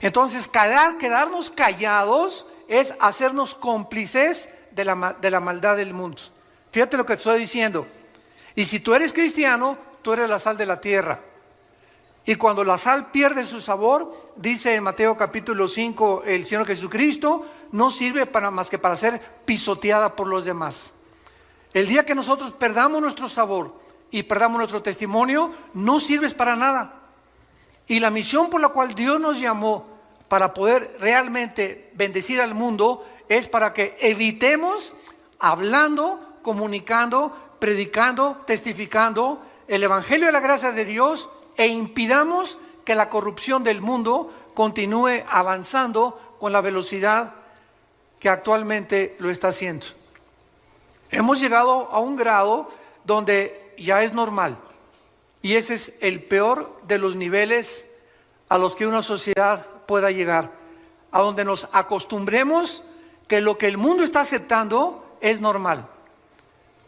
Entonces, quedarnos callados es hacernos cómplices de la maldad del mundo. Fíjate lo que te estoy diciendo. Y si tú eres cristiano, tú eres la sal de la tierra. Y cuando la sal pierde su sabor, dice en Mateo capítulo 5 el Señor Jesucristo, no sirve más que para ser pisoteada por los demás. El día que nosotros perdamos nuestro sabor y perdamos nuestro testimonio, no sirves para nada. Y la misión por la cual Dios nos llamó para poder realmente bendecir al mundo es para que evitemos hablando, comunicando, predicando, testificando el Evangelio de la gracia de Dios e impidamos que la corrupción del mundo continúe avanzando con la velocidad que actualmente lo está haciendo. Hemos llegado a un grado donde ya es normal, y ese es el peor de los niveles a los que una sociedad pueda llegar, a donde nos acostumbremos que lo que el mundo está aceptando es normal.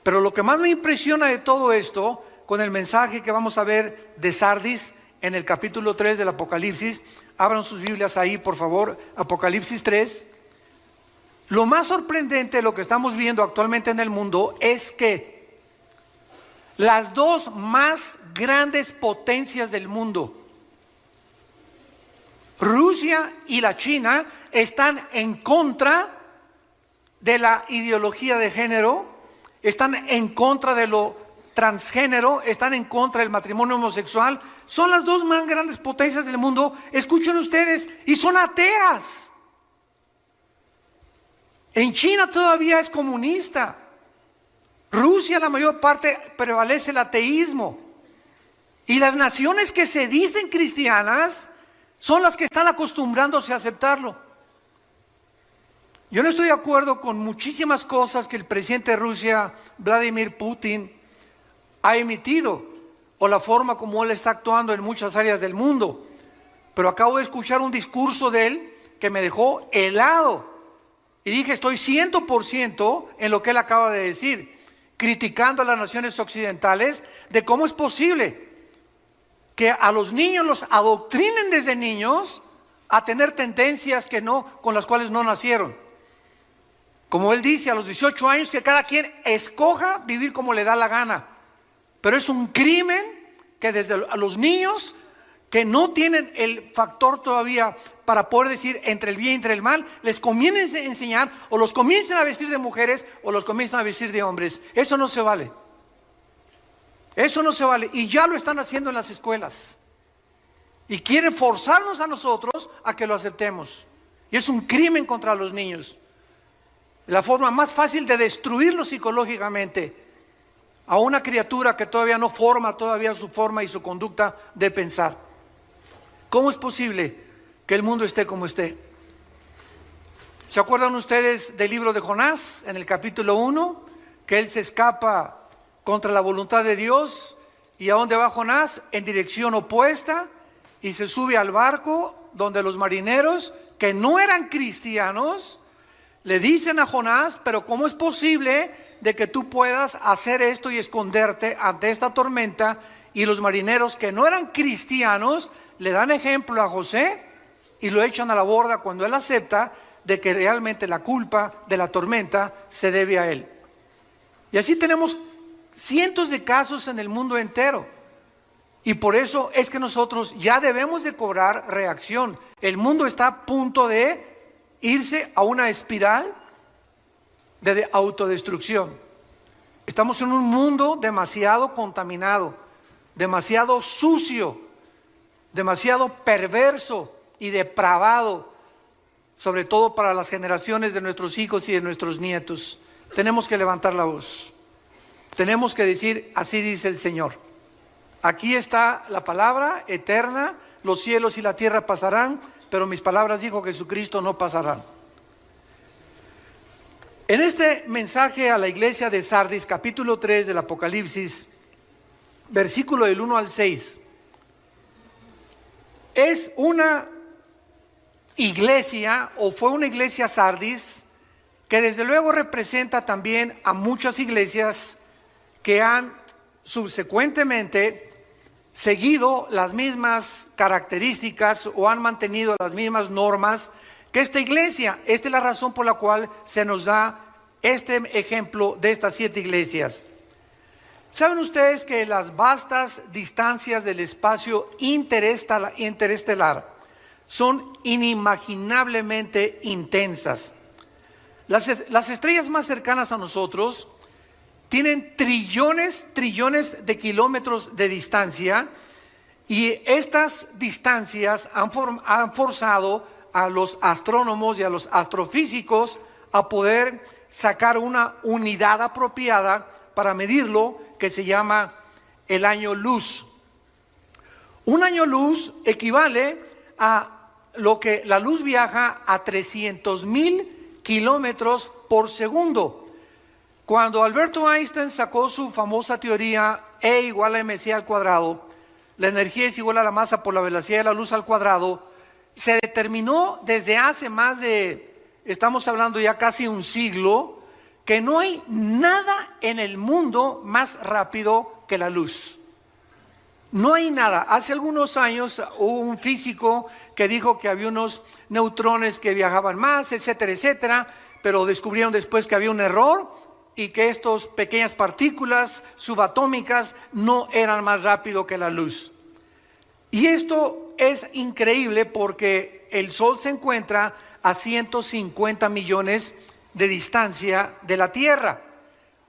Pero lo que más me impresiona de todo esto, con el mensaje que vamos a ver de Sardis en el capítulo 3 del Apocalipsis, abran sus Biblias ahí por favor, Apocalipsis 3. Lo más sorprendente de lo que estamos viendo actualmente en el mundo es que las dos más grandes potencias del mundo, Rusia y la China, están en contra de la ideología de género, están en contra de lo transgénero, están en contra del matrimonio homosexual. Son las dos más grandes potencias del mundo, escuchen ustedes, y son ateas. En China todavía es comunista. Rusia, la mayor parte, prevalece el ateísmo. Y las naciones que se dicen cristianas son las que están acostumbrándose a aceptarlo. Yo no estoy de acuerdo con muchísimas cosas que el presidente de Rusia, Vladimir Putin, ha emitido, o la forma como él está actuando en muchas áreas del mundo. Pero acabo de escuchar un discurso de él que me dejó helado. Y dije, estoy 100% en lo que él acaba de decir, criticando a las naciones occidentales de cómo es posible que a los niños los adoctrinen desde niños a tener tendencias con las cuales no nacieron. Como él dice, a los 18 años que cada quien escoja vivir como le da la gana. Pero es un crimen que desde a los niños que no tienen el factor todavía para poder decir entre el bien y entre el mal, les comiencen a enseñar o los comiencen a vestir de mujeres o los comiencen a vestir de hombres. Eso no se vale. Eso no se vale. Y ya lo están haciendo en las escuelas. Y quieren forzarnos a nosotros a que lo aceptemos. Y es un crimen contra los niños. La forma más fácil de destruirlos psicológicamente a una criatura que todavía no forma todavía su forma y su conducta de pensar. ¿Cómo es posible que el mundo esté como esté? ¿Se acuerdan ustedes del libro de Jonás en el capítulo 1? Que él se escapa contra la voluntad de Dios. ¿Y a dónde va Jonás? En dirección opuesta, y se sube al barco donde los marineros que no eran cristianos le dicen a Jonás, pero ¿cómo es posible de que tú puedas hacer esto y esconderte ante esta tormenta? Y los marineros que no eran cristianos le dan ejemplo a José y lo echan a la borda cuando él acepta de que realmente la culpa de la tormenta se debe a él. Y así tenemos cientos de casos en el mundo entero. Y por eso es que nosotros ya debemos de cobrar reacción. El mundo está a punto de irse a una espiral de autodestrucción. Estamos en un mundo demasiado contaminado, demasiado sucio, demasiado perverso y depravado, sobre todo para las generaciones de nuestros hijos y de nuestros nietos. Tenemos que levantar la voz. Tenemos que decir, así dice el Señor. Aquí está la palabra eterna, los cielos y la tierra pasarán, pero mis palabras, dijo Jesucristo, no pasarán. En este mensaje a la iglesia de Sardis, capítulo 3 del Apocalipsis, versículo del 1 al 6, es una iglesia, o fue una iglesia Sardis, que desde luego representa también a muchas iglesias que han subsecuentemente seguido las mismas características o han mantenido las mismas normas que esta iglesia. Esta es la razón por la cual se nos da este ejemplo de estas 7 iglesias. ¿Saben ustedes que las vastas distancias del espacio interestelar son inimaginablemente intensas? Las estrellas más cercanas a nosotros tienen trillones de kilómetros de distancia, y estas distancias han forzado a los astrónomos y a los astrofísicos a poder sacar una unidad apropiada para medirlo, que se llama el año luz. Un año luz equivale a lo que la luz viaja a 300,000 kilómetros por segundo. Cuando Alberto Einstein sacó su famosa teoría E igual a mc al cuadrado, la energía es igual a la masa por la velocidad de la luz al cuadrado, se determinó desde hace más de, estamos hablando ya casi un siglo, que no hay nada en el mundo más rápido que la luz. No hay nada. Hace algunos años hubo un físico que dijo que había unos neutrones que viajaban más, etcétera, etcétera, pero descubrieron después que había un error y que estas pequeñas partículas subatómicas no eran más rápido que la luz. Y esto es increíble porque el Sol se encuentra a 150 millones de distancia de la Tierra.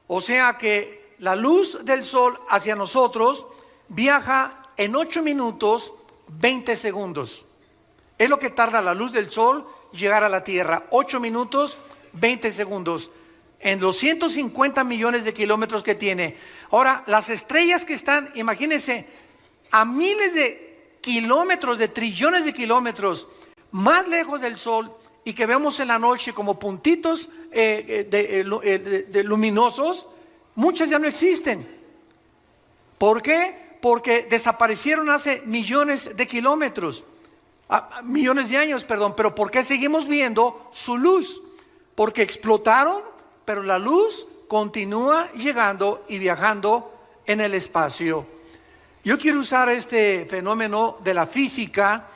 O sea que la luz del Sol hacia nosotros viaja en 8 minutos 20 segundos. Es lo que tarda la luz del Sol llegar a la Tierra. 8 minutos 20 segundos. En los 150 millones de kilómetros que tiene. Ahora, las estrellas que están, imagínense, a miles de kilómetros, de trillones de kilómetros más lejos del Sol, y que vemos en la noche como puntitos luminosos, muchas ya no existen. ¿Por qué? Porque desaparecieron hace millones de kilómetros, millones de años, perdón. Pero ¿por qué seguimos viendo su luz? Porque explotaron, pero la luz continúa llegando y viajando en el espacio. Yo quiero usar este fenómeno de la física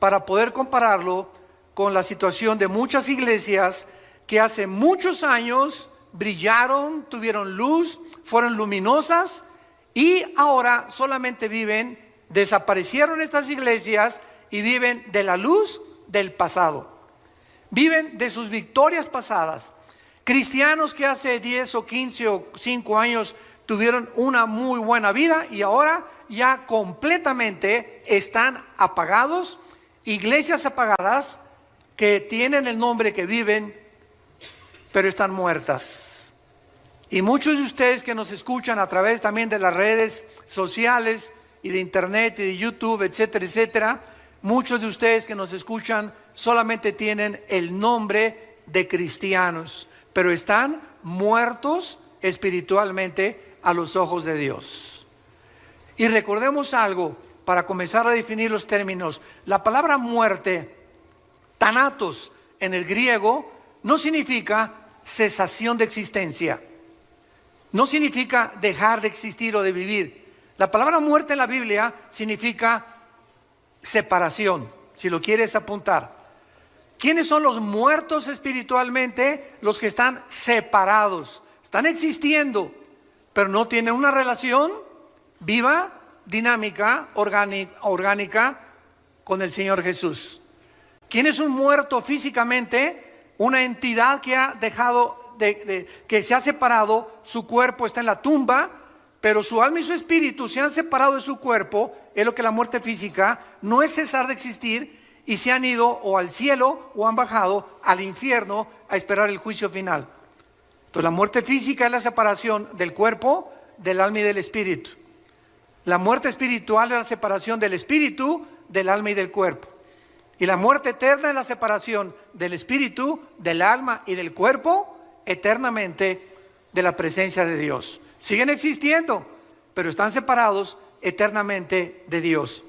para poder compararlo con la situación de muchas iglesias que hace muchos años brillaron, tuvieron luz, fueron luminosas, y ahora solamente desaparecieron estas iglesias y viven de la luz del pasado. Viven de sus victorias pasadas. Cristianos que hace 10 o 15 o 5 años tuvieron una muy buena vida y ahora ya completamente están apagados. Iglesias apagadas que tienen el nombre, que viven, pero están muertas. Y muchos de ustedes que nos escuchan a través también de las redes sociales y de internet y de YouTube, etcétera, etcétera, muchos de ustedes que nos escuchan solamente tienen el nombre de cristianos, pero están muertos espiritualmente a los ojos de Dios. Y recordemos algo para comenzar a definir los términos. La palabra muerte, thanatos en el griego, no significa cesación de existencia. No significa dejar de existir o de vivir. La palabra muerte en la Biblia significa separación, si lo quieres apuntar. ¿Quiénes son los muertos espiritualmente? Los que están separados. Están existiendo, pero no tienen una relación viva, dinámica, orgánica con el Señor Jesús. ¿Quién es un muerto físicamente? Una entidad que ha dejado que se ha separado, su cuerpo está en la tumba, pero su alma y su espíritu se han separado de su cuerpo. Es lo que la muerte física no es cesar de existir, y se han ido o al cielo o han bajado al infierno a esperar el juicio final. Entonces la muerte física es la separación del cuerpo, del alma y del espíritu. La muerte espiritual es la separación del espíritu, del alma y del cuerpo. Y la muerte eterna es la separación del espíritu, del alma y del cuerpo eternamente de la presencia de Dios. Siguen existiendo, pero están separados eternamente de Dios.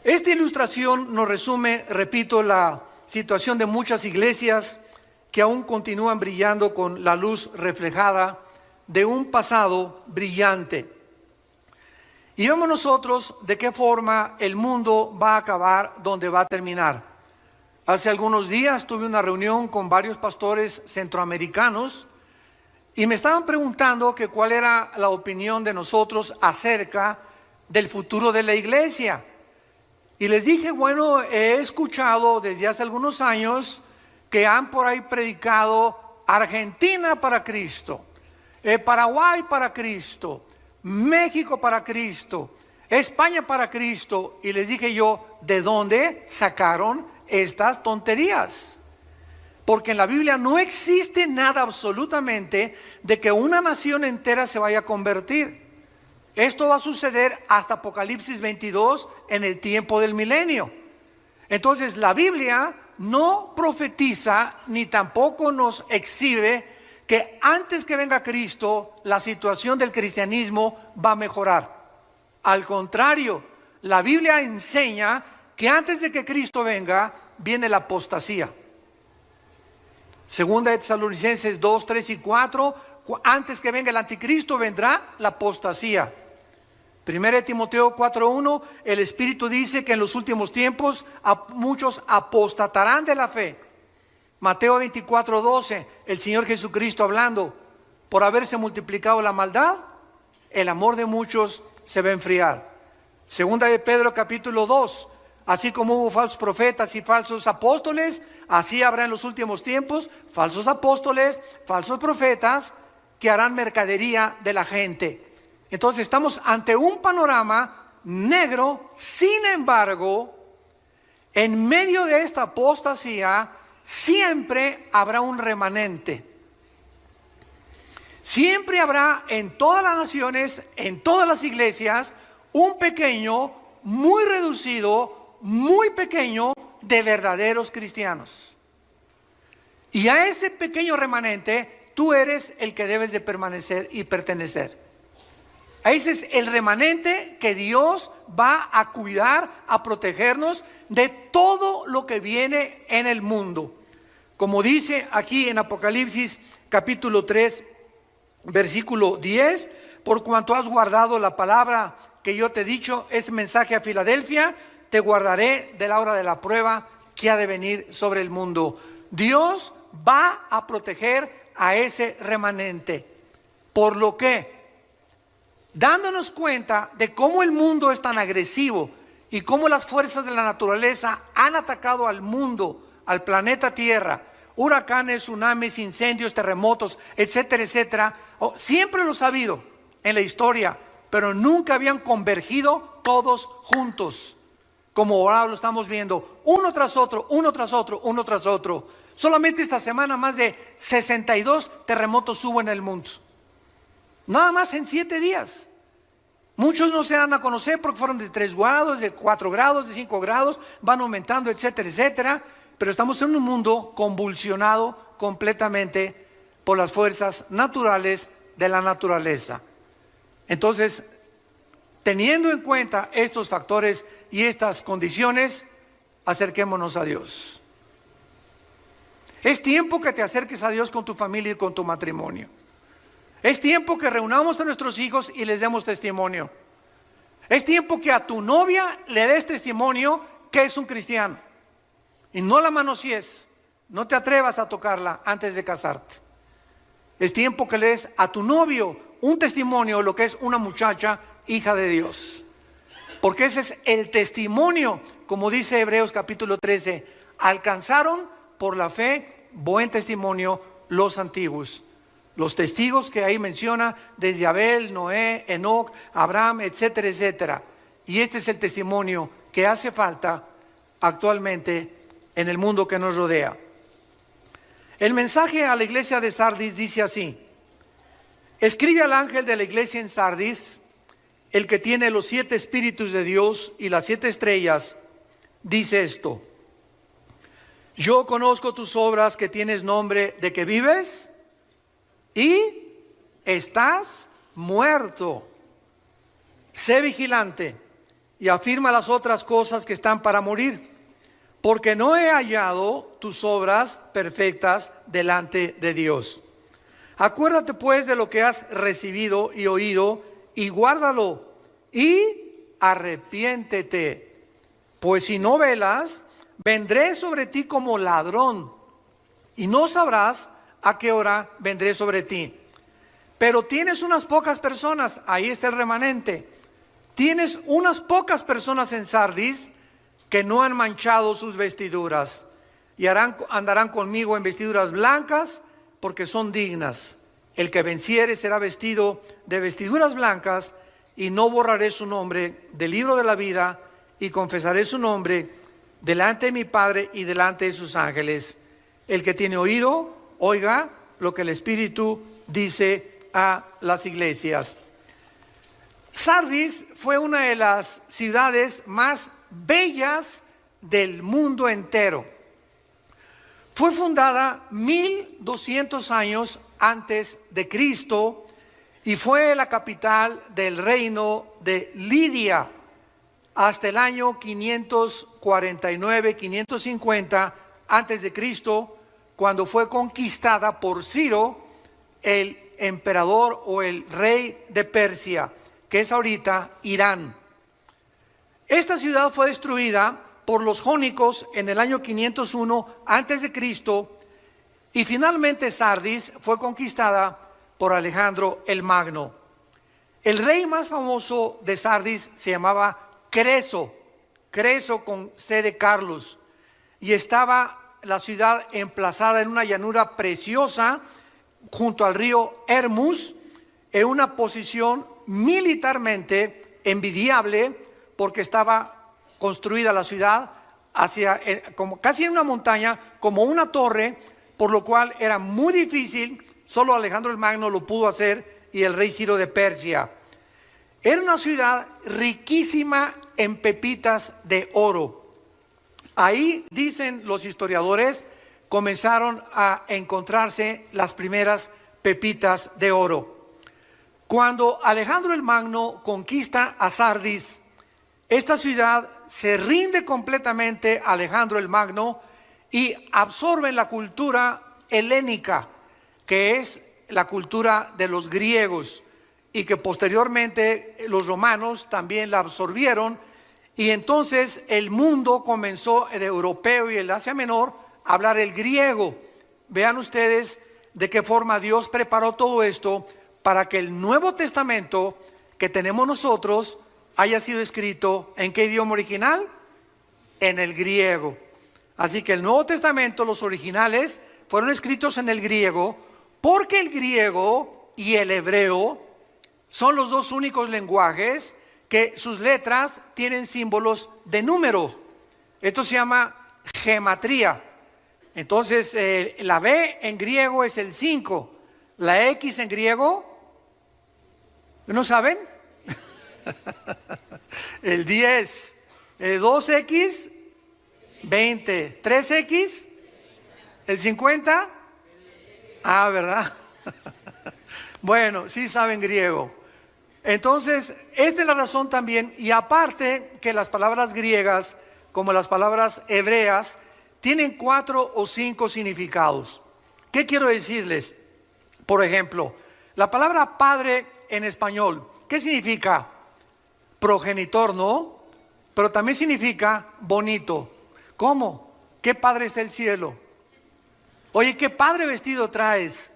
Esta ilustración nos resume, repito, la situación de muchas iglesias que aún continúan brillando con la luz reflejada de un pasado brillante. Y vemos nosotros de qué forma el mundo va a acabar, donde va a terminar. Hace algunos días tuve una reunión con varios pastores centroamericanos y me estaban preguntando que cuál era la opinión de nosotros acerca del futuro de la iglesia. Y les dije, bueno, he escuchado desde hace algunos años que han por ahí predicado Argentina para Cristo, Paraguay para Cristo, México para Cristo, España para Cristo. Y les dije yo, ¿de dónde sacaron estas tonterías? Porque en la Biblia no existe nada absolutamente de que una nación entera se vaya a convertir. Esto va a suceder hasta Apocalipsis 22 en el tiempo del milenio. Entonces la Biblia no profetiza ni tampoco nos exhibe que antes que venga Cristo la situación del cristianismo va a mejorar. Al contrario, la Biblia enseña que antes de que Cristo venga viene la apostasía. Segunda de Tesalonicenses 2, 3 y 4, antes que venga el anticristo vendrá la apostasía. Primera de Timoteo 4:1, el Espíritu dice que en los últimos tiempos muchos apostatarán de la fe. Mateo 24:12, el Señor Jesucristo hablando, por haberse multiplicado la maldad, el amor de muchos se va a enfriar. Segunda de Pedro capítulo 2, así como hubo falsos profetas y falsos apóstoles, así habrá en los últimos tiempos falsos apóstoles, falsos profetas que harán mercadería de la gente. Entonces estamos ante un panorama negro. Sin embargo, en medio de esta apostasía siempre habrá un remanente. Siempre habrá en todas las naciones, en todas las iglesias, un pequeño, muy reducido, muy pequeño de verdaderos cristianos. Y a ese pequeño remanente tú eres el que debes de permanecer y pertenecer. Ese es el remanente que Dios va a cuidar, a protegernos de todo lo que viene en el mundo. Como dice aquí en Apocalipsis capítulo 3, versículo 10, por cuanto has guardado la palabra que yo te he dicho, ese mensaje a Filadelfia, te guardaré de la hora de la prueba que ha de venir sobre el mundo. Dios va a proteger a ese remanente. Por lo que, dándonos cuenta de cómo el mundo es tan agresivo y cómo las fuerzas de la naturaleza han atacado al mundo, al planeta Tierra, huracanes, tsunamis, incendios, terremotos, etcétera, etcétera, siempre los ha habido en la historia, pero nunca habían convergido todos juntos, como ahora lo estamos viendo, uno tras otro, uno tras otro, uno tras otro. Solamente esta semana más de 62 terremotos hubo en el mundo. Nada más en 7 días. Muchos no se dan a conocer porque fueron de 3 grados, de 4 grados, de 5 grados, van aumentando, etcétera, etcétera. Pero estamos en un mundo convulsionado completamente por las fuerzas naturales de la naturaleza. Entonces, teniendo en cuenta estos factores y estas condiciones, acerquémonos a Dios. Es tiempo que te acerques a Dios con tu familia y con tu matrimonio. Es tiempo que reunamos a nuestros hijos y les demos testimonio. Es tiempo que a tu novia le des testimonio que es un cristiano. Y no la manosees, no te atrevas a tocarla antes de casarte. Es tiempo que le des a tu novio un testimonio de lo que es una muchacha hija de Dios. Porque ese es el testimonio, como dice Hebreos capítulo 13, alcanzaron por la fe buen testimonio los antiguos. Los testigos que ahí menciona desde Abel, Noé, Enoc, Abraham, etcétera, etcétera. Y este es el testimonio que hace falta actualmente en el mundo que nos rodea. El mensaje a la iglesia de Sardis dice así: escribe al ángel de la iglesia en Sardis, el que tiene los 7 espíritus de Dios y las 7 estrellas, dice esto: yo conozco tus obras, que tienes nombre de que vives y estás muerto. Sé vigilante y afirma las otras cosas que están para morir, porque no he hallado tus obras perfectas delante de Dios. Acuérdate pues de lo que has recibido y oído y guárdalo, y arrepiéntete, pues si no velas, vendré sobre ti como ladrón, y no sabrás a qué hora vendré sobre ti. Pero tienes unas pocas personas, ahí está el remanente. Tienes unas pocas personas en Sardis que no han manchado sus vestiduras, y andarán conmigo en vestiduras blancas, porque son dignas. El que venciere será vestido de vestiduras blancas, y no borraré su nombre del libro de la vida, y confesaré su nombre delante de mi Padre y delante de sus ángeles. El que tiene oído, oiga lo que el Espíritu dice a las iglesias. Sardis fue una de las ciudades más bellas del mundo entero. Fue fundada 1200 años antes de Cristo y fue la capital del reino de Lidia hasta el año 549, 550 antes de Cristo, cuando fue conquistada por Ciro, el emperador o el rey de Persia, que es ahorita Irán. Esta ciudad fue destruida por los jónicos en el año 501 antes de Cristo, y finalmente Sardis fue conquistada por Alejandro el Magno. El rey más famoso de Sardis se llamaba Creso con C de Carlos, y estaba la ciudad emplazada en una llanura preciosa junto al río Hermus, en una posición militarmente envidiable, porque estaba construida la ciudad hacia, como casi en una montaña, como una torre, por lo cual era muy difícil. Solo Alejandro el Magno lo pudo hacer, y el rey Ciro de Persia. Era una ciudad riquísima en pepitas de oro. Ahí, dicen los historiadores, comenzaron a encontrarse las primeras pepitas de oro. Cuando Alejandro el Magno conquista a Sardis, esta ciudad se rinde completamente a Alejandro el Magno y absorbe la cultura helénica, que es la cultura de los griegos, y que posteriormente los romanos también la absorbieron, y entonces el mundo comenzó, el europeo y el Asia Menor, a hablar el griego. Vean ustedes de qué forma Dios preparó todo esto para que el Nuevo Testamento que tenemos nosotros haya sido escrito ¿en qué idioma original? En el griego. Así que el Nuevo Testamento, los originales, fueron escritos en el griego, porque el griego y el hebreo son los dos únicos lenguajes que sus letras tienen símbolos de número. Esto se llama gematría. Entonces, la B en griego es el 5, la X en griego, ¿no saben? El 10, 2X, 20, 3X, el 50, ¿verdad? Bueno, sí saben griego. Entonces, esta es la razón también, y aparte que las palabras griegas, como las palabras hebreas, tienen 4 o 5 significados. ¿Qué quiero decirles? Por ejemplo, la palabra padre en español, ¿qué significa? Progenitor, ¿no? Pero también significa bonito. ¿Cómo? ¿Qué padre está el cielo? Oye, ¿qué padre vestido traes?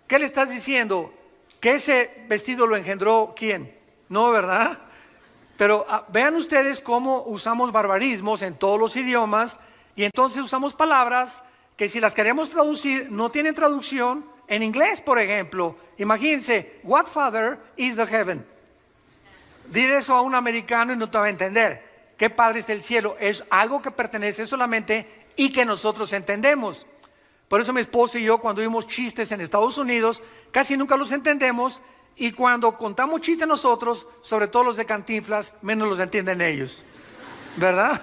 ¿Qué le estás diciendo? ¿Que ese vestido lo engendró quién? No, ¿verdad? Pero vean ustedes cómo usamos barbarismos en todos los idiomas, y entonces usamos palabras que si las queremos traducir no tienen traducción. En inglés, por ejemplo, imagínense, what father is the heaven? Dile eso a un americano y no te va a entender. ¿Qué padre está el cielo? Es algo que pertenece solamente y que nosotros entendemos. Por eso mi esposa y yo, cuando oímos chistes en Estados Unidos, casi nunca los entendemos, y cuando contamos chistes nosotros, sobre todo los de Cantinflas, menos los entienden ellos, ¿verdad?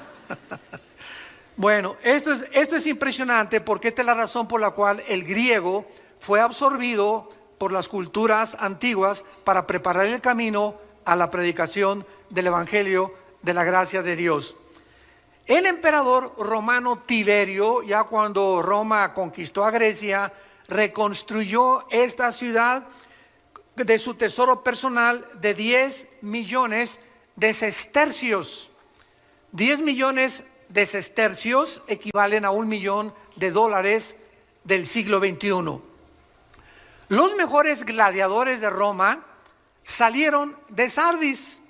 Bueno, esto es impresionante, porque esta es la razón por la cual el griego fue absorbido por las culturas antiguas para preparar el camino a la predicación del Evangelio de la gracia de Dios. El emperador romano Tiberio, ya cuando Roma conquistó a Grecia, reconstruyó esta ciudad de su tesoro personal de 10 millones de sestercios. 10 millones de sestercios equivalen a $1.000.000 del siglo XXI. Los mejores gladiadores de Roma salieron de Sardis,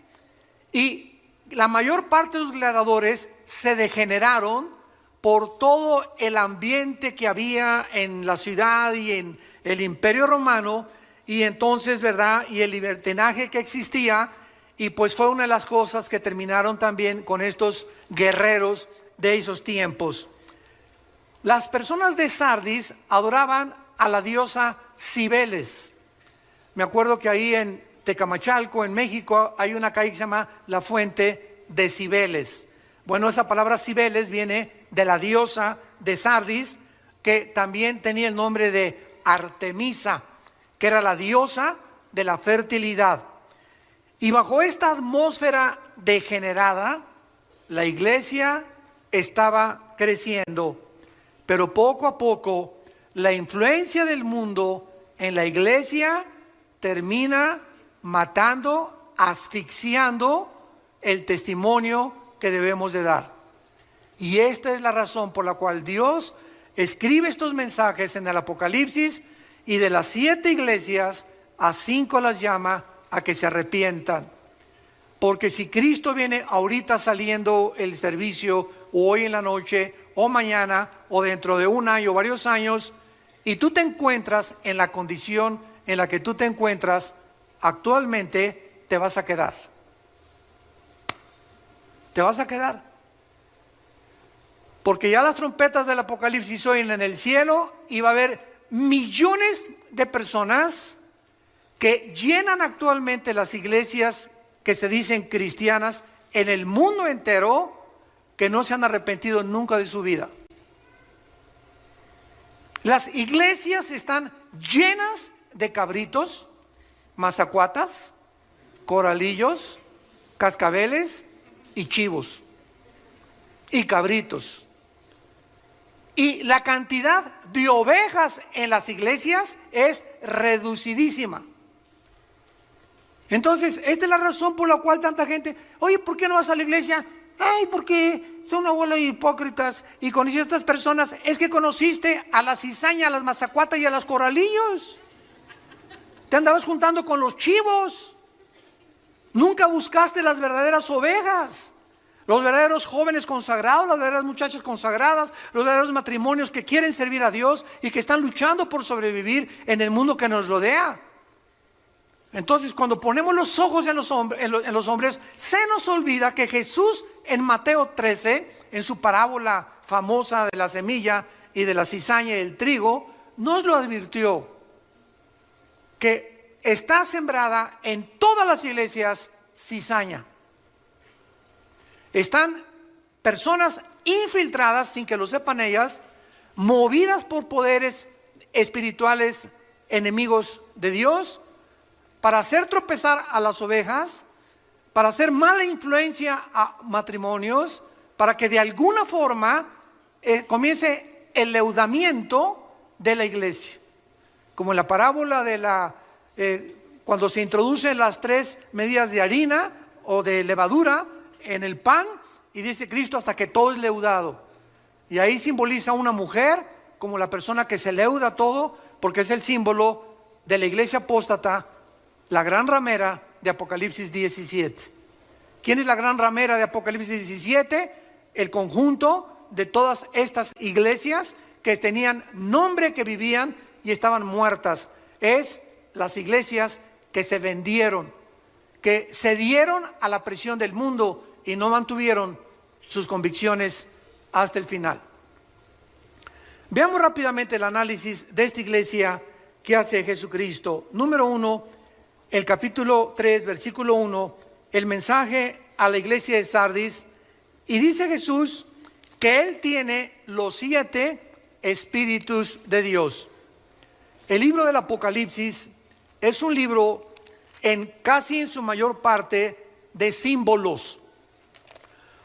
y la mayor parte de los gladiadores se degeneraron por todo el ambiente que había en la ciudad y en el Imperio Romano, y entonces, ¿verdad?, y el libertinaje que existía, y pues fue una de las cosas que terminaron también con estos guerreros de esos tiempos. Las personas de Sardis adoraban a la diosa Cibeles. Me acuerdo que ahí en Tecamachalco, en México, hay una calle que se llama La Fuente de Cibeles. Bueno, esa palabra Cibeles viene de la diosa de Sardis, que también tenía el nombre de Artemisa, que era la diosa de la fertilidad. Y bajo esta atmósfera degenerada, la iglesia estaba creciendo, pero poco a poco la influencia del mundo en la iglesia termina matando, asfixiando el testimonio que debemos de dar. Y esta es la razón por la cual Dios escribe estos mensajes en el Apocalipsis, y de las 7 iglesias, a 5 las llama a que se arrepientan. Porque si Cristo viene ahorita saliendo el servicio, o hoy en la noche, o mañana, o dentro de un año o varios años, y tú te encuentras en la condición en la que tú te encuentras actualmente, te vas a quedar. Te vas a quedar. Porque ya las trompetas del Apocalipsis oyen en el cielo, y va a haber millones de personas que llenan actualmente las iglesias que se dicen cristianas en el mundo entero, que no se han arrepentido nunca de su vida. Las iglesias están llenas de cabritos, mazacuatas, coralillos, cascabeles y chivos y cabritos. Y la cantidad de ovejas en las iglesias es reducidísima. Entonces, esta es la razón por la cual tanta gente, oye, ¿por qué no vas a la iglesia? Ay, porque son una bola de hipócritas. Y conociste a estas personas. Es que conociste a la cizaña, a las mazacuatas y a los coralillos. Te andabas juntando con los chivos. Nunca buscaste las verdaderas ovejas, los verdaderos jóvenes consagrados, las verdaderas muchachas consagradas, los verdaderos matrimonios que quieren servir a Dios y que están luchando por sobrevivir en el mundo que nos rodea. Entonces, cuando ponemos los ojos en los hombres, se nos olvida que Jesús en Mateo 13, en su parábola famosa de la semilla y de la cizaña y el trigo, nos lo advirtió, que está sembrada en todas las iglesias cizaña. Están personas infiltradas, sin que lo sepan ellas, movidas por poderes espirituales enemigos de Dios, para hacer tropezar a las ovejas, para hacer mala influencia a matrimonios, para que de alguna forma comience el leudamiento de la iglesia. Como en la parábola de cuando se introducen las 3 medidas de harina o de levadura en el pan, y dice Cristo hasta que todo es leudado. Y ahí simboliza a una mujer como la persona que se leuda todo, porque es el símbolo de la iglesia apóstata, la gran ramera de Apocalipsis 17. ¿Quién es la gran ramera de Apocalipsis 17? El conjunto de todas estas iglesias que tenían nombre, que vivían y estaban muertas. Es las iglesias que se vendieron, que cedieron a la presión del mundo y no mantuvieron sus convicciones hasta el final. Veamos rápidamente el análisis de esta iglesia que hace Jesucristo. Número 1, el capítulo 3, versículo 1, el mensaje a la iglesia de Sardis. Y dice Jesús que Él tiene los 7 espíritus de Dios. El libro del Apocalipsis es un libro casi en su mayor parte de símbolos.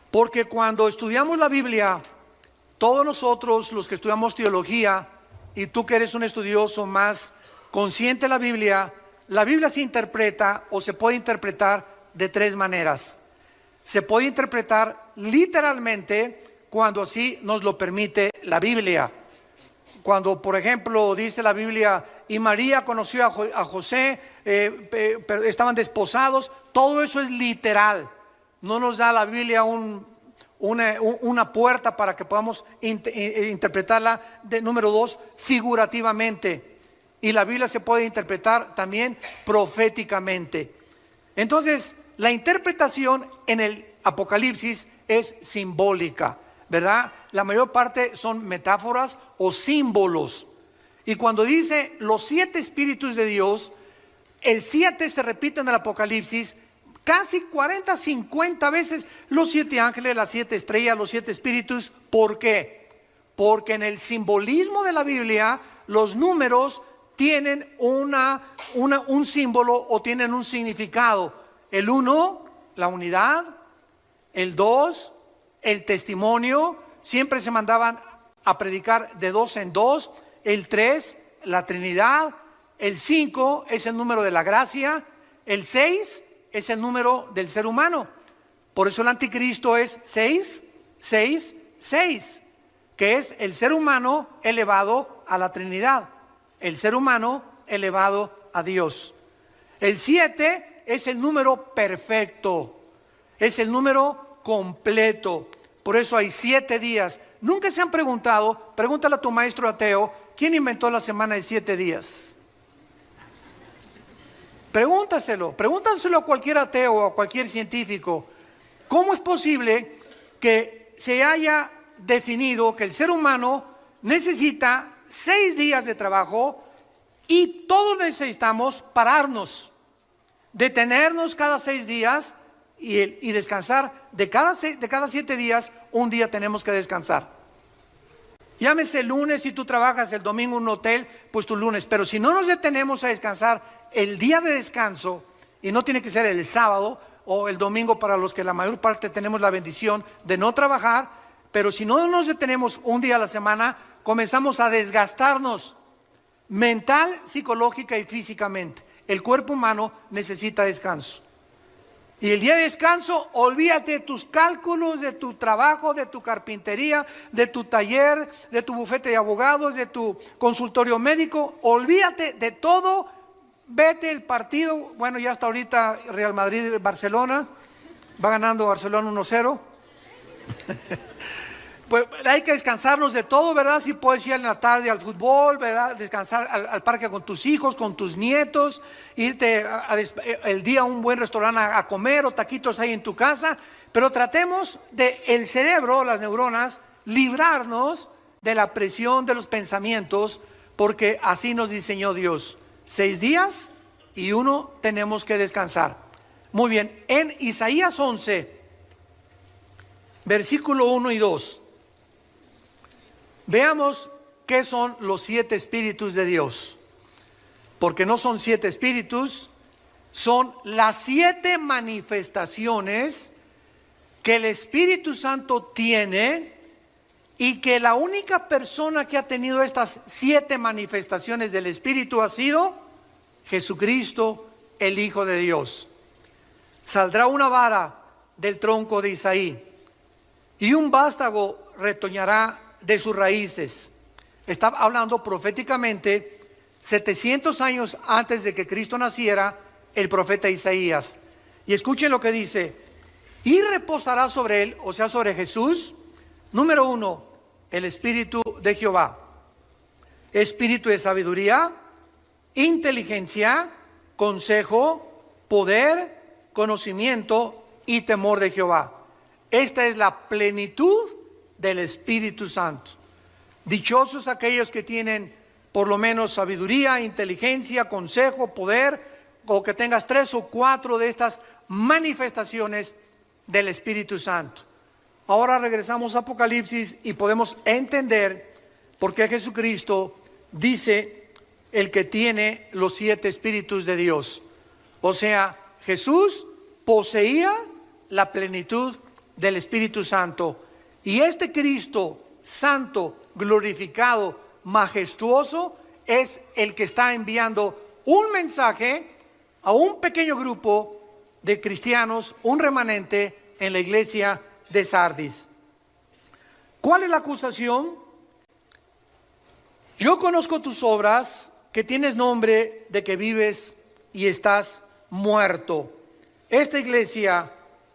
Porque cuando estudiamos la Biblia, todos nosotros los que estudiamos teología, y tú que eres un estudioso más consciente de la Biblia se interpreta o se puede interpretar de 3 maneras. se puede interpretar literalmente cuando así nos lo permite la Biblia. Cuando, por ejemplo, dice la Biblia, y María conoció a José, pero estaban desposados, todo eso es literal. No nos da la Biblia una puerta para que podamos interpretarla, número 2, figurativamente. Y la Biblia se puede interpretar también proféticamente. Entonces, la interpretación en el Apocalipsis es simbólica, ¿verdad? La mayor parte son metáforas o símbolos. Y cuando dice los 7 espíritus de Dios, el 7 se repite en el Apocalipsis casi 40, 50 veces. Los 7 ángeles, las 7 estrellas, los 7 espíritus. ¿Por qué? Porque en el simbolismo de la Biblia, los números tienen un símbolo o tienen un significado. El 1, la unidad. El 2, el testimonio. Siempre se mandaban a predicar de 2 en 2. El 3, la Trinidad. El 5 es el número de la gracia. El 6 es el número del ser humano. Por eso el anticristo es 6, 6, 6, que es el ser humano elevado a la Trinidad, el ser humano elevado a Dios. El 7 es el número perfecto, es el número completo. Por eso hay 7 días. Nunca se han preguntado, pregúntale a tu maestro ateo, ¿quién inventó la semana de 7 días? Pregúntaselo a cualquier ateo o a cualquier científico. ¿Cómo es posible que se haya definido que el ser humano necesita 6 días de trabajo y todos necesitamos pararnos, detenernos cada 6 días y descansar? De cada 7 días, un día tenemos que descansar. Llámese el lunes, si tú trabajas el domingo en un hotel, pues tu lunes. Pero si no nos detenemos a descansar el día de descanso, y no tiene que ser el sábado o el domingo para los que la mayor parte tenemos la bendición de no trabajar, pero si no nos detenemos un día a la semana, comenzamos a desgastarnos mental, psicológica y físicamente. El cuerpo humano necesita descanso. Y el día de descanso, olvídate de tus cálculos, de tu trabajo, de tu carpintería, de tu taller, de tu bufete de abogados, de tu consultorio médico. Olvídate de todo, vete el partido. Bueno, ya hasta ahorita Real Madrid-Barcelona, va ganando Barcelona 1-0. Pues hay que descansarnos de todo, ¿verdad? Si puedes ir en la tarde al fútbol, ¿verdad? Descansar al parque con tus hijos, con tus nietos, irte el día a un buen restaurante a comer o taquitos ahí en tu casa. Pero tratemos de el cerebro, las neuronas, librarnos de la presión de los pensamientos, porque así nos diseñó Dios. 6 días y 1 tenemos que descansar. Muy bien, en Isaías 11, versículo 1 y 2. Veamos qué son los 7 espíritus de Dios, porque no son 7 espíritus, son las 7 manifestaciones que el Espíritu Santo tiene, y que la única persona que ha tenido estas 7 manifestaciones del Espíritu ha sido Jesucristo, el Hijo de Dios. Saldrá una vara del tronco de Isaí, y un vástago retoñará de sus raíces. Está hablando proféticamente 700 años antes de que Cristo naciera, el profeta Isaías. Y escuchen lo que dice: y reposará sobre él, o sea, sobre Jesús, número 1, el Espíritu de Jehová, espíritu de sabiduría, inteligencia, consejo, poder, conocimiento y temor de Jehová. Esta es la plenitud del Espíritu Santo. Dichosos aquellos que tienen por lo menos sabiduría, inteligencia, consejo, poder, o que tengas 3 o 4 de estas manifestaciones del Espíritu Santo. Ahora regresamos a Apocalipsis y podemos entender por qué Jesucristo dice el que tiene los 7 espíritus de Dios. O sea, Jesús poseía la plenitud del Espíritu Santo. Y este Cristo santo, glorificado, majestuoso, es el que está enviando un mensaje a un pequeño grupo de cristianos, un remanente en la iglesia de Sardis. ¿Cuál es la acusación? Yo conozco tus obras, que tienes nombre de que vives y estás muerto. Esta iglesia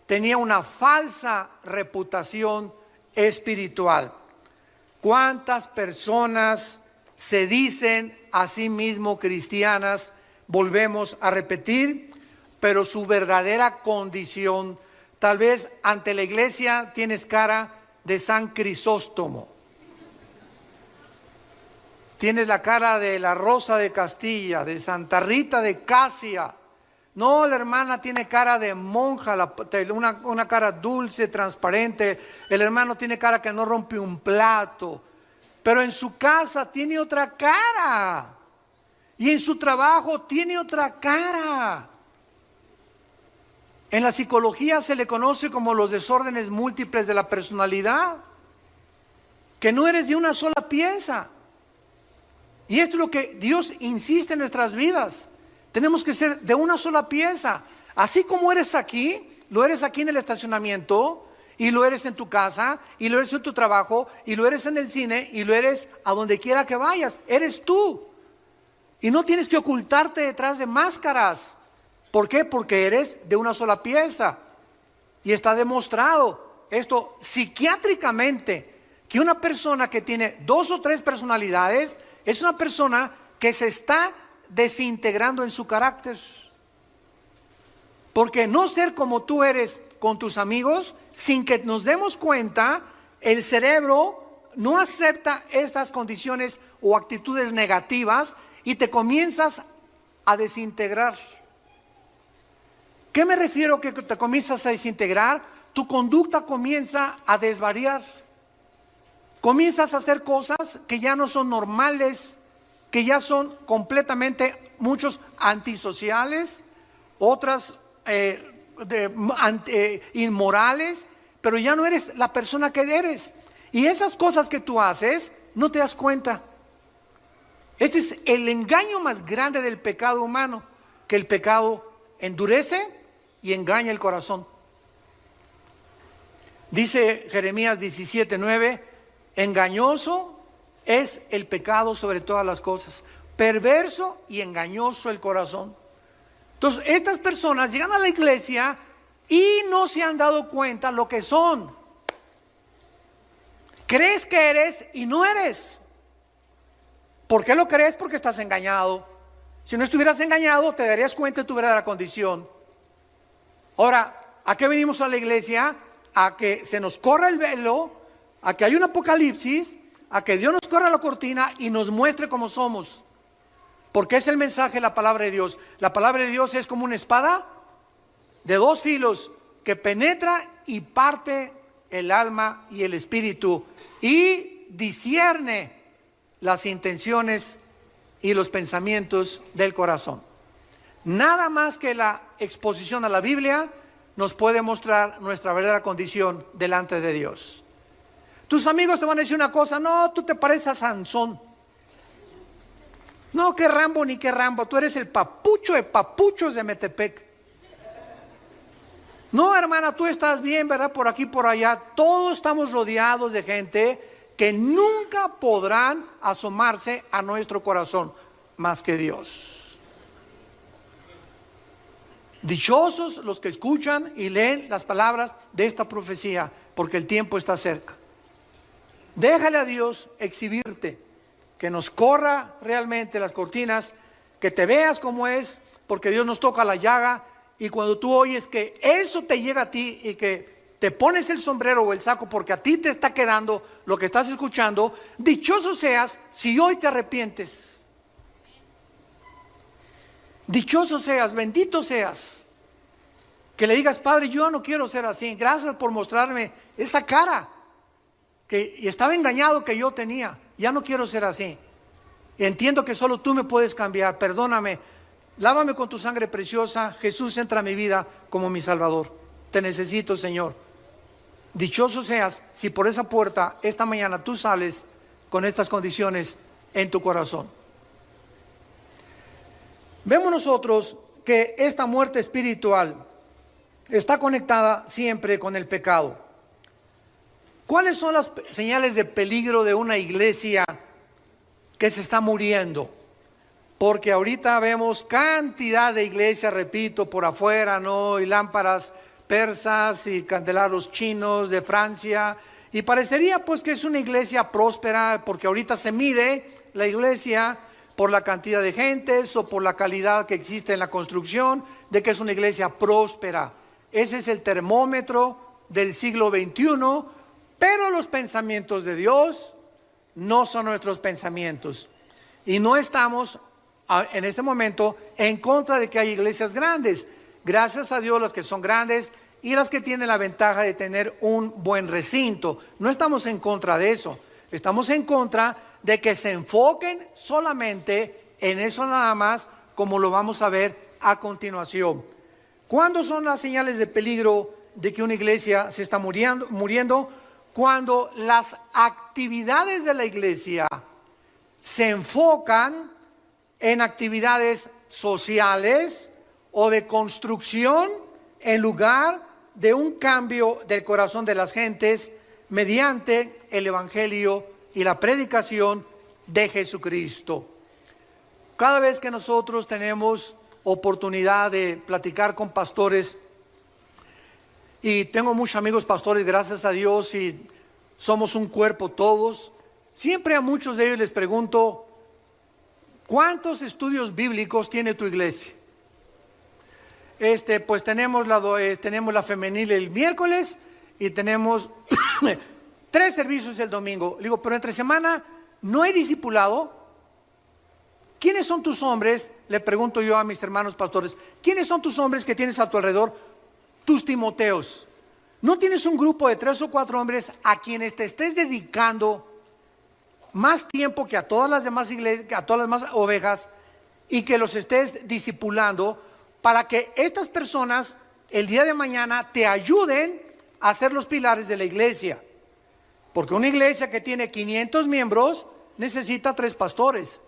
tenía una falsa reputación espiritual. ¿Cuántas personas se dicen a sí mismo cristianas? Volvemos a repetir, pero su verdadera condición, tal vez ante la iglesia tienes cara de San Crisóstomo. Tienes la cara de la Rosa de Castilla, de Santa Rita de Casia. No, la hermana tiene cara de monja, una cara dulce, transparente. El hermano tiene cara que no rompe un plato. Pero en su casa tiene otra cara. Y en su trabajo tiene otra cara. En la psicología se le conoce como los desórdenes múltiples de la personalidad. Que no eres de una sola pieza. Y esto es lo que Dios insiste en nuestras vidas. Tenemos que ser de una sola pieza. Así como eres aquí, lo eres aquí en el estacionamiento, y lo eres en tu casa, y lo eres en tu trabajo, y lo eres en el cine, y lo eres a donde quiera que vayas. Eres tú. Y no tienes que ocultarte detrás de máscaras. ¿Por qué? Porque eres de una sola pieza. Y está demostrado esto psiquiátricamente, que una persona que tiene 2 o 3 personalidades es una persona que se está desintegrando en su carácter. Porque no ser como tú eres con tus amigos, sin que nos demos cuenta, el cerebro no acepta estas condiciones o actitudes negativas y te comienzas a desintegrar. ¿Qué me refiero que te comienzas a desintegrar? Tu conducta comienza a desvariar. Comienzas a hacer cosas que ya no son normales, que ya son completamente, muchos antisociales, otras inmorales, pero ya no eres la persona que eres. Y esas cosas que tú haces, no te das cuenta. Este es el engaño más grande del pecado humano, que el pecado endurece y engaña el corazón. Dice Jeremías 17:9, engañoso es el pecado sobre todas las cosas, perverso y engañoso el corazón. Entonces, estas personas llegan a la iglesia y no se han dado cuenta lo que son. Crees que eres y no eres. ¿Por qué lo crees? Porque estás engañado. Si no estuvieras engañado, te darías cuenta de tu verdadera condición. Ahora, ¿a qué venimos a la iglesia? A que se nos corra el velo, a que haya un apocalipsis, a que Dios nos corra la cortina y nos muestre cómo somos. Porque es el mensaje de la palabra de Dios. La palabra de Dios es como una espada de 2 filos que penetra y parte el alma y el espíritu y discierne las intenciones y los pensamientos del corazón. Nada más que la exposición a la Biblia nos puede mostrar nuestra verdadera condición delante de Dios. Tus amigos te van a decir una cosa: no, tú te pareces a Sansón. No, que Rambo ni que Rambo, tú eres el papucho de papuchos de Metepec. No, hermana, tú estás bien, ¿verdad? Por aquí, por allá. Todos estamos rodeados de gente que nunca podrán asomarse a nuestro corazón más que Dios. Dichosos los que escuchan y leen las palabras de esta profecía, porque el tiempo está cerca. Déjale a Dios exhibirte, que nos corra realmente las cortinas, que te veas como es, porque Dios nos toca la llaga. Y cuando tú oyes que eso te llega a ti y que te pones el sombrero o el saco porque a ti te está quedando lo que estás escuchando, dichoso seas si hoy te arrepientes. Dichoso seas, bendito seas, que le digas: Padre, yo no quiero ser así, gracias por mostrarme esa cara que estaba engañado que yo tenía, ya no quiero ser así. Entiendo que solo tú me puedes cambiar, perdóname, lávame con tu sangre preciosa. Jesús, entra a mi vida como mi Salvador, te necesito, Señor. Dichoso seas si por esa puerta esta mañana tú sales con estas condiciones en tu corazón. Vemos nosotros que esta muerte espiritual está conectada siempre con el pecado. ¿Cuáles son las señales de peligro de una iglesia que se está muriendo? Porque ahorita vemos cantidad de iglesias, repito, por afuera, ¿no? Y lámparas persas y candelabros chinos de Francia. Y parecería pues que es una iglesia próspera, porque ahorita se mide la iglesia por la cantidad de gentes o por la calidad que existe en la construcción, de que es una iglesia próspera. Ese es el termómetro del siglo XXI, pero los pensamientos de Dios no son nuestros pensamientos. Y no estamos en este momento en contra de que hay iglesias grandes. Gracias a Dios las que son grandes y las que tienen la ventaja de tener un buen recinto. No estamos en contra de eso. Estamos en contra de que se enfoquen solamente en eso nada más, como lo vamos a ver a continuación. ¿Cuándo son las señales de peligro de que una iglesia se está muriendo? Cuando las actividades de la iglesia se enfocan en actividades sociales o de construcción en lugar de un cambio del corazón de las gentes mediante el evangelio y la predicación de Jesucristo. Cada vez que nosotros tenemos oportunidad de platicar con pastores, y tengo muchos amigos pastores, gracias a Dios, y somos un cuerpo todos, siempre a muchos de ellos les pregunto: ¿cuántos estudios bíblicos tiene tu iglesia? Pues tenemos la femenil el miércoles y tenemos 3 servicios el domingo. Le digo, pero entre semana no hay discipulado. ¿Quiénes son tus hombres? Le pregunto yo a mis hermanos pastores, ¿quiénes son tus hombres que tienes a tu alrededor? Tus Timoteos. ¿No tienes un grupo de 3 o 4 hombres a quienes te estés dedicando más tiempo que a todas las demás iglesias, que a todas las demás ovejas, y que los estés discipulando para que estas personas el día de mañana te ayuden a ser los pilares de la iglesia? Porque una iglesia que tiene 500 miembros necesita 3 pastores.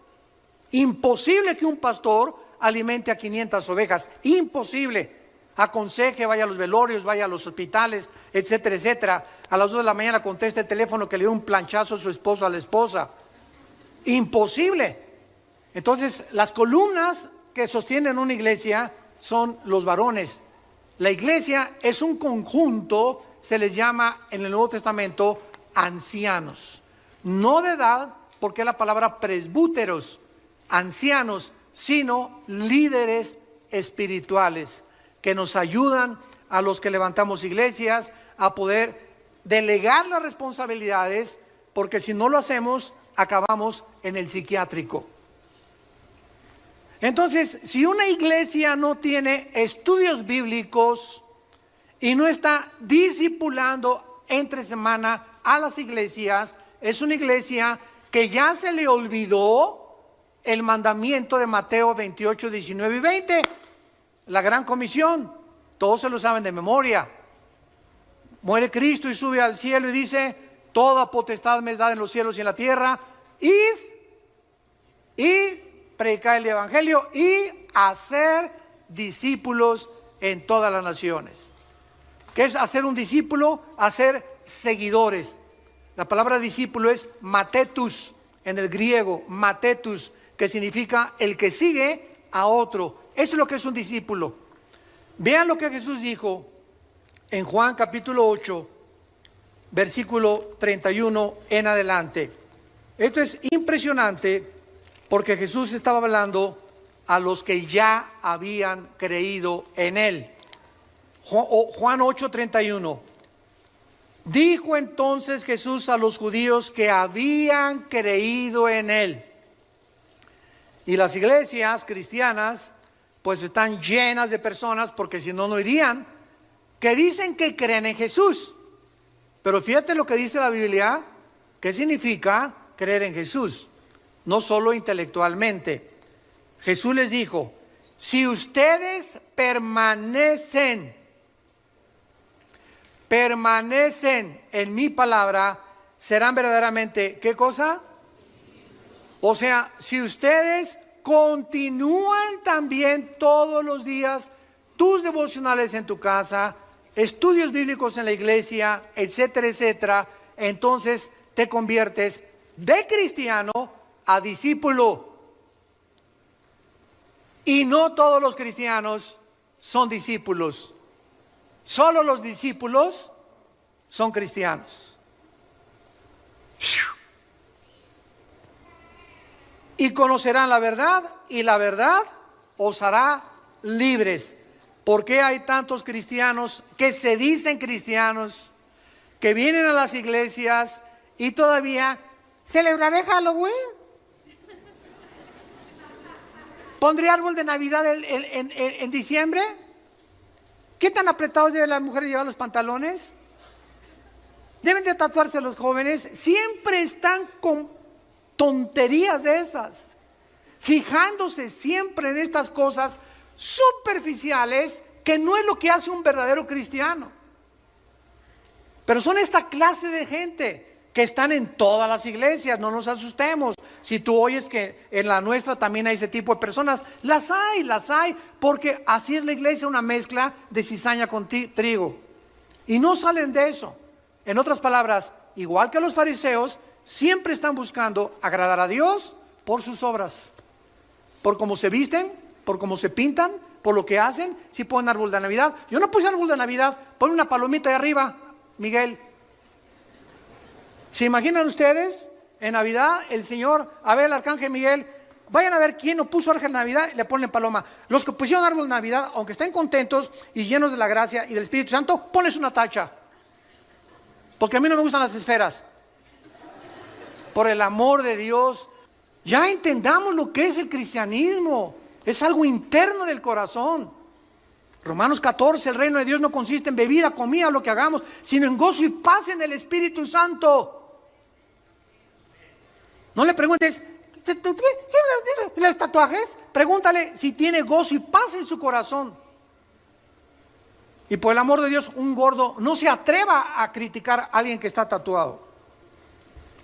Imposible que un pastor alimente a 500 ovejas, imposible. Aconseje, vaya a los velorios, vaya a los hospitales, etcétera, etcétera. A las 2 de la mañana contesta el teléfono que le dio un planchazo a su esposo, a la esposa. Imposible. Entonces, las columnas que sostienen una iglesia son los varones. La iglesia es un conjunto, se les llama en el Nuevo Testamento ancianos. No de edad, porque es la palabra presbúteros, ancianos, sino líderes espirituales que nos ayudan a los que levantamos iglesias a poder delegar las responsabilidades, porque si no lo hacemos acabamos en el psiquiátrico. Entonces, si una iglesia no tiene estudios bíblicos y no está discipulando entre semana a las iglesias, es una iglesia que ya se le olvidó el mandamiento de Mateo 28, 19 y 20, la gran comisión. Todos se lo saben de memoria. Muere Cristo y sube al cielo y dice: toda potestad me es dada en los cielos y en la tierra. Id y predicar el evangelio y hacer discípulos en todas las naciones. ¿Qué es hacer un discípulo? Hacer seguidores. La palabra discípulo es matetus en el griego, matetus, que significa el que sigue a otro. Eso es lo que es un discípulo. Vean lo que Jesús dijo en Juan capítulo 8, versículo 31 en adelante. Esto es impresionante porque Jesús estaba hablando a los que ya habían creído en Él. Juan 8, 31. Dijo entonces Jesús a los judíos que habían creído en Él. Y las iglesias cristianas pues están llenas de personas, porque si no, no irían, que dicen que creen en Jesús. Pero fíjate lo que dice la Biblia, ¿qué significa creer en Jesús? No solo intelectualmente. Jesús les dijo: si ustedes permanecen en mi palabra, serán verdaderamente, ¿qué cosa? O sea, si ustedes continúan también todos los días tus devocionales en tu casa, estudios bíblicos en la iglesia, etcétera, etcétera, entonces te conviertes de cristiano a discípulo. Y no todos los cristianos son discípulos. Solo los discípulos son cristianos. Y conocerán la verdad, y la verdad os hará libres. ¿Por qué hay tantos cristianos que se dicen cristianos, que vienen a las iglesias y todavía celebraré Halloween? ¿Pondré árbol de Navidad en diciembre? ¿Qué tan apretados deben las mujeres llevar los pantalones? Deben de tatuarse los jóvenes. Siempre están con tonterías de esas, fijándose siempre en estas cosas superficiales que no es lo que hace un verdadero cristiano. Pero son esta clase de gente que están en todas las iglesias. No nos asustemos si tú oyes que en la nuestra también hay ese tipo de personas. Las hay, porque así es la iglesia, una mezcla de cizaña con trigo, y no salen de eso. En otras palabras, igual que los fariseos, siempre están buscando agradar a Dios por sus obras, por cómo se visten, por cómo se pintan, por lo que hacen. Si ponen árbol de Navidad, yo no puse árbol de Navidad, pon una palomita de arriba, Miguel. ¿Se imaginan ustedes en Navidad el Señor, a ver el arcángel Miguel, vayan a ver quién no puso árbol de Navidad y le ponen paloma? Los que pusieron árbol de Navidad, aunque estén contentos y llenos de la gracia y del Espíritu Santo, ponles una tacha, porque a mí no me gustan las esferas. Por el amor de Dios, ya entendamos lo que es el cristianismo. Es algo interno del corazón. Romanos 14, el reino de Dios no consiste en bebida, comida, lo que hagamos, sino en gozo y paz en el Espíritu Santo. No le preguntes, ¿tiene los tatuajes? Pregúntale si tiene gozo y paz en su corazón. Y por el amor de Dios, un gordo no se atreva a criticar a alguien que está tatuado.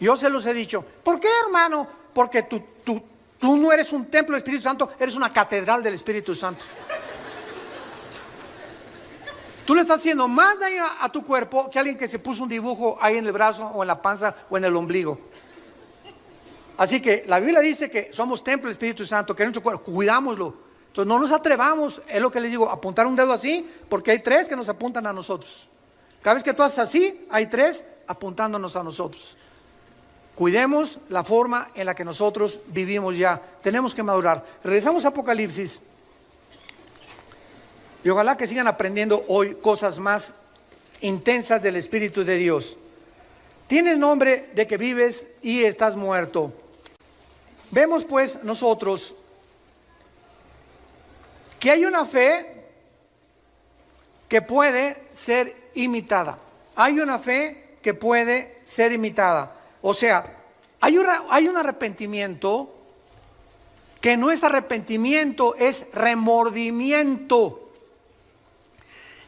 Yo se los he dicho. ¿Por qué, hermano? Porque tú no eres un templo del Espíritu Santo, eres una catedral del Espíritu Santo. Tú le estás haciendo más daño a tu cuerpo que alguien que se puso un dibujo ahí en el brazo o en la panza o en el ombligo. Así que la Biblia dice que somos templo del Espíritu Santo, que es nuestro cuerpo, cuidámoslo. Entonces no nos atrevamos, es lo que les digo, apuntar un dedo así, porque hay tres que nos apuntan a nosotros. Cada vez que tú haces así, hay tres apuntándonos a nosotros. Cuidemos la forma en la que nosotros vivimos ya. Tenemos que madurar. Regresamos a Apocalipsis. Y ojalá que sigan aprendiendo hoy cosas más intensas del Espíritu de Dios. Tienes nombre de que vives y estás muerto. Vemos pues nosotros que hay una fe que puede ser imitada. Hay una fe que puede ser imitada. O sea, hay un arrepentimiento que no es arrepentimiento, es remordimiento.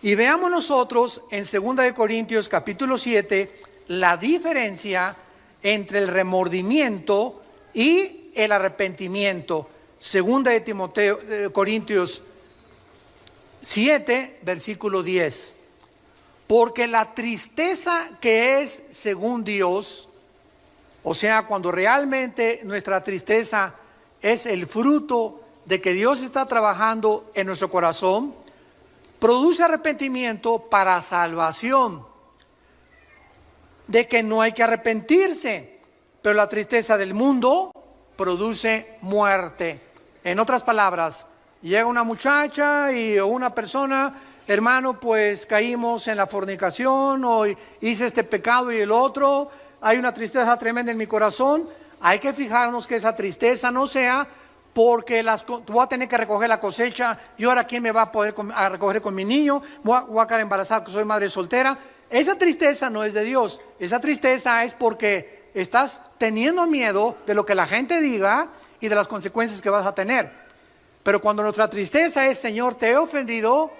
Y veamos nosotros en 2 Corintios capítulo 7 la diferencia entre el remordimiento y el arrepentimiento. 2 Corintios 7, versículo 10. Porque la tristeza que es según Dios, o sea, cuando realmente nuestra tristeza es el fruto de que Dios está trabajando en nuestro corazón, produce arrepentimiento para salvación, de que no hay que arrepentirse, pero la tristeza del mundo produce muerte. En otras palabras, llega una muchacha o una persona, hermano, pues caímos en la fornicación o hice este pecado y el otro, hay una tristeza tremenda en mi corazón. Hay que fijarnos que esa tristeza no sea porque tú vas a tener que recoger la cosecha y ahora quién me va a poder a recoger con mi niño, voy a quedar embarazada porque soy madre soltera. Esa tristeza no es de Dios. Esa tristeza es porque estás teniendo miedo de lo que la gente diga y de las consecuencias que vas a tener. Pero cuando nuestra tristeza es, Señor, te he ofendido,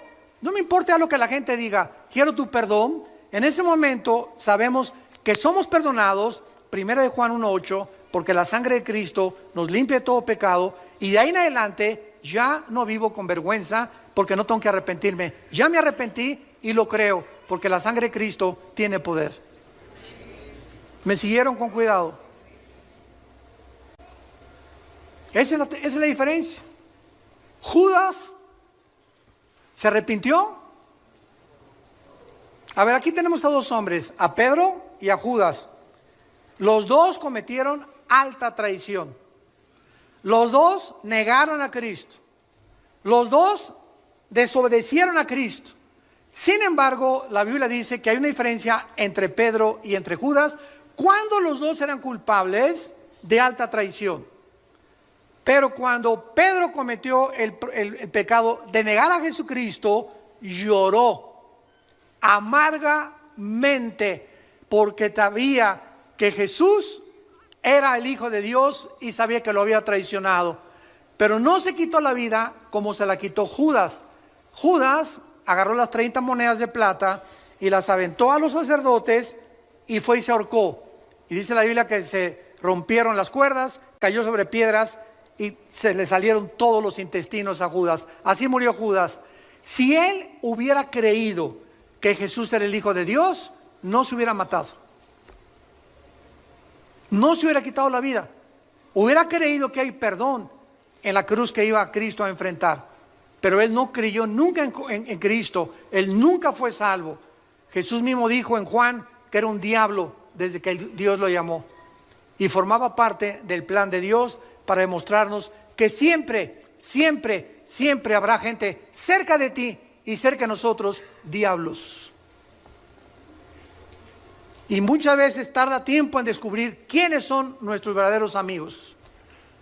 no me importa lo que la gente diga, quiero tu perdón. En ese momento sabemos que somos perdonados, 1 Juan 1:8, porque la sangre de Cristo nos limpia de todo pecado, y de ahí en adelante ya no vivo con vergüenza, porque no tengo que arrepentirme. Ya me arrepentí y lo creo, porque la sangre de Cristo tiene poder. ¿Me siguieron con cuidado? Esa es la diferencia. Judas se arrepintió. A ver, aquí tenemos a dos hombres, a Pedro y a Judas. Los dos cometieron alta traición. Los dos negaron a Cristo. Los dos desobedecieron a Cristo. Sin embargo, la Biblia dice que hay una diferencia entre Pedro y entre Judas cuando los dos eran culpables de alta traición. Pero cuando Pedro cometió el pecado de negar a Jesucristo, lloró amargamente porque sabía que Jesús era el Hijo de Dios y sabía que lo había traicionado. Pero no se quitó la vida como se la quitó Judas. Judas agarró las 30 monedas de plata y las aventó a los sacerdotes y fue y se ahorcó. Y dice la Biblia que se rompieron las cuerdas, cayó sobre piedras y se le salieron todos los intestinos a Judas. Así murió Judas. Si él hubiera creído que Jesús era el Hijo de Dios, no se hubiera matado. No se hubiera quitado la vida. Hubiera creído que hay perdón en la cruz que iba a Cristo a enfrentar. Pero él no creyó nunca en Cristo. Él nunca fue salvo. Jesús mismo dijo en Juan que era un diablo desde que Dios lo llamó. Y formaba parte del plan de Dios para demostrarnos que siempre, siempre, siempre habrá gente cerca de ti y cerca de nosotros, diablos. Y muchas veces tarda tiempo en descubrir quiénes son nuestros verdaderos amigos.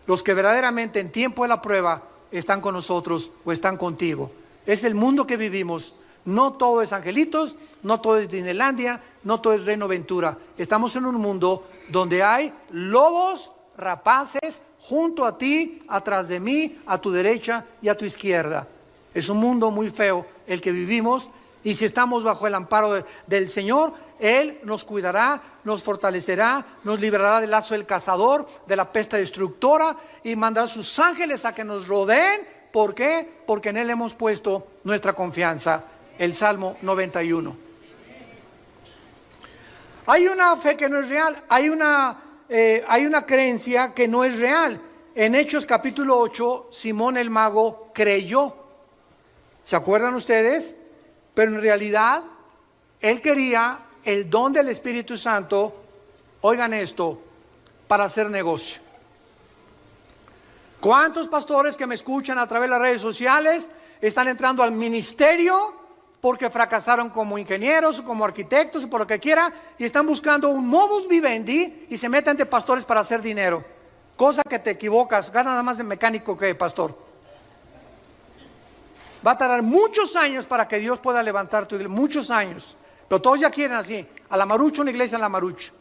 Los que verdaderamente en tiempo de la prueba están con nosotros o están contigo. Es el mundo que vivimos. No todo es angelitos, no todo es Disneylandia, no todo es Reino Ventura. Estamos en un mundo donde hay lobos rapaces junto a ti, atrás de mí, a tu derecha y a tu izquierda. Es un mundo muy feo el que vivimos, y si estamos bajo el amparo del Señor, Él nos cuidará, nos fortalecerá, nos librará del lazo del cazador, de la peste destructora, y mandará sus ángeles a que nos rodeen. ¿Por qué? Porque en Él hemos puesto nuestra confianza. El Salmo 91. Hay una fe que no es real, hay una creencia que no es real. En Hechos capítulo 8, Simón el mago creyó. ¿Se acuerdan ustedes? Pero en realidad, él quería el don del Espíritu Santo, oigan esto, para hacer negocio. ¿Cuántos pastores que me escuchan a través de las redes sociales están entrando al ministerio porque fracasaron como ingenieros, como arquitectos, o por lo que quiera, y están buscando un modus vivendi y se meten de pastores para hacer dinero? Cosa que te equivocas, gana nada más de mecánico que de pastor. Va a tardar muchos años para que Dios pueda levantar tu iglesia, muchos años. Pero todos ya quieren así, a la marucha, una iglesia a la marucha.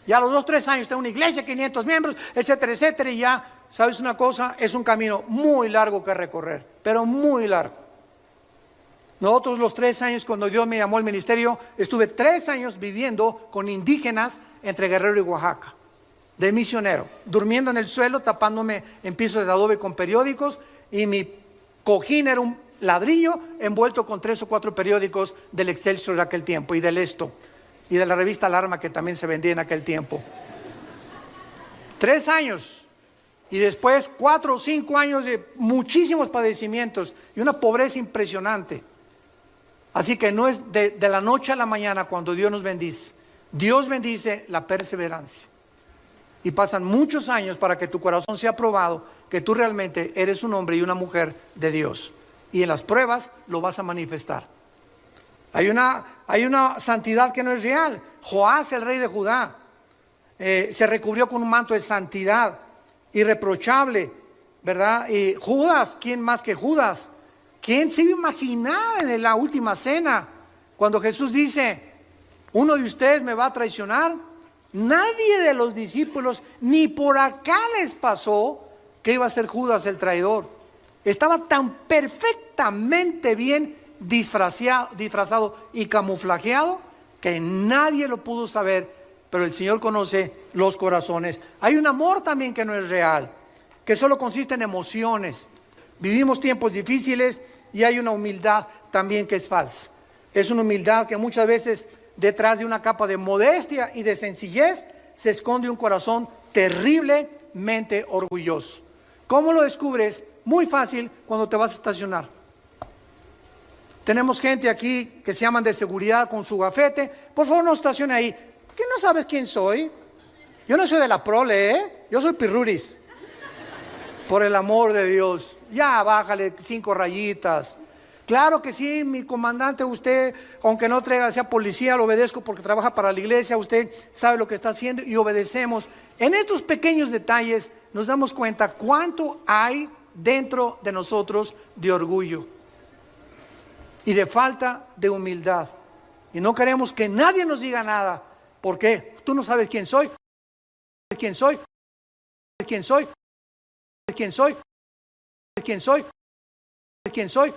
Ya a los 2, 3 años tengo una iglesia, 500 miembros, etcétera, etcétera, y ya, ¿sabes una cosa? Es un camino muy largo que recorrer, pero muy largo. Nosotros los 3 años cuando Dios me llamó al ministerio, estuve 3 años viviendo con indígenas entre Guerrero y Oaxaca, de misionero, durmiendo en el suelo, tapándome en pisos de adobe con periódicos, y mi cojín era un ladrillo envuelto con 3 o 4 periódicos del Excelsior de aquel tiempo, y del Esto, y de la revista Alarma, que también se vendía en aquel tiempo. 3 años, y después 4 o 5 años de muchísimos padecimientos y una pobreza impresionante. Así que no es de la noche a la mañana cuando Dios nos bendice. Dios bendice la perseverancia. Y pasan muchos años para que tu corazón sea probado, que tú realmente eres un hombre y una mujer de Dios. Y en las pruebas lo vas a manifestar. Hay una santidad que no es real. Joás, el rey de Judá, se recubrió con un manto de santidad irreprochable, ¿verdad? Y Judas, ¿quién más que Judas? ¿Quién se iba a imaginar en la última cena cuando Jesús dice, uno de ustedes me va a traicionar? Nadie de los discípulos ni por acá les pasó que iba a ser Judas el traidor. Estaba tan perfectamente bien disfrazado y camuflajeado que nadie lo pudo saber, pero el Señor conoce los corazones. Hay un amor también que no es real, que solo consiste en emociones. Vivimos tiempos difíciles y hay una humildad también que es falsa. Es una humildad que muchas veces detrás de una capa de modestia y de sencillez se esconde un corazón terriblemente orgulloso. ¿Cómo lo descubres? Muy fácil, cuando te vas a estacionar. Tenemos gente aquí que se llaman de seguridad con su gafete. Por favor, no estacione ahí. ¿Qué no sabes quién soy? Yo no soy de la prole, yo soy Pirruris. Por el amor de Dios, ya bájale 5 rayitas. Claro que sí, mi comandante, usted, aunque no traiga, sea policía, lo obedezco porque trabaja para la iglesia, usted sabe lo que está haciendo y obedecemos. En estos pequeños detalles nos damos cuenta cuánto hay dentro de nosotros de orgullo y de falta de humildad. Y no queremos que nadie nos diga nada. ¿Por qué? Tú no sabes quién soy. ¿Quién soy? ¿Quién soy? ¿Quién soy? ¿Quién soy? ¿Quién soy?